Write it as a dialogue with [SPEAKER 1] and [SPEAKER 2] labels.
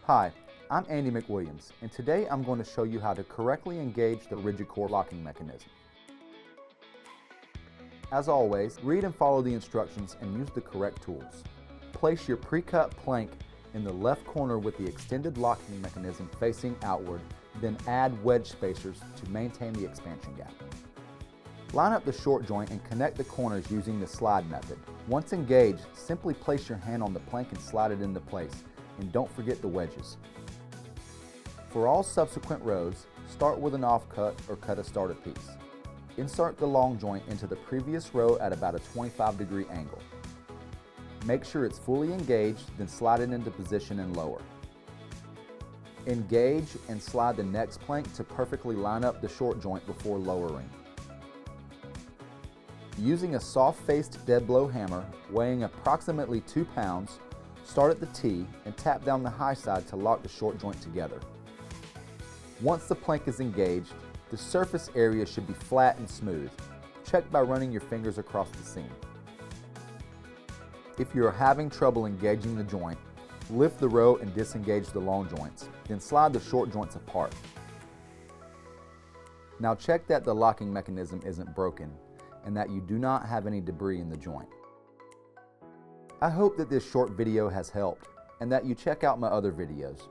[SPEAKER 1] Hi, I'm Andy McWilliams, and today I'm going to show you how to correctly engage the rigid core locking mechanism. As always, read and follow the instructions and use the correct tools. Place your pre-cut plank in the left corner with the extended locking mechanism facing outward, then add wedge spacers to maintain the expansion gap. Line up the short joint and connect the corners using the slide method. Once engaged, simply place your hand on the plank and slide it into place, and don't forget the wedges. For all subsequent rows, start with an offcut or cut a starter piece. Insert the long joint into the previous row at about a 25-degree angle. Make sure it's fully engaged, then slide it into position and lower. Engage and slide the next plank to perfectly line up the short joint before lowering. Using a soft-faced dead blow hammer weighing approximately 2 pounds, start at the T and tap down the high side to lock the short joint together. Once the plank is engaged, the surface area should be flat and smooth. Check by running your fingers across the seam. If you are having trouble engaging the joint, lift the row and disengage the long joints, then slide the short joints apart. Now check that the locking mechanism isn't broken and that you do not have any debris in the joint. I hope that this short video has helped and that you check out my other videos.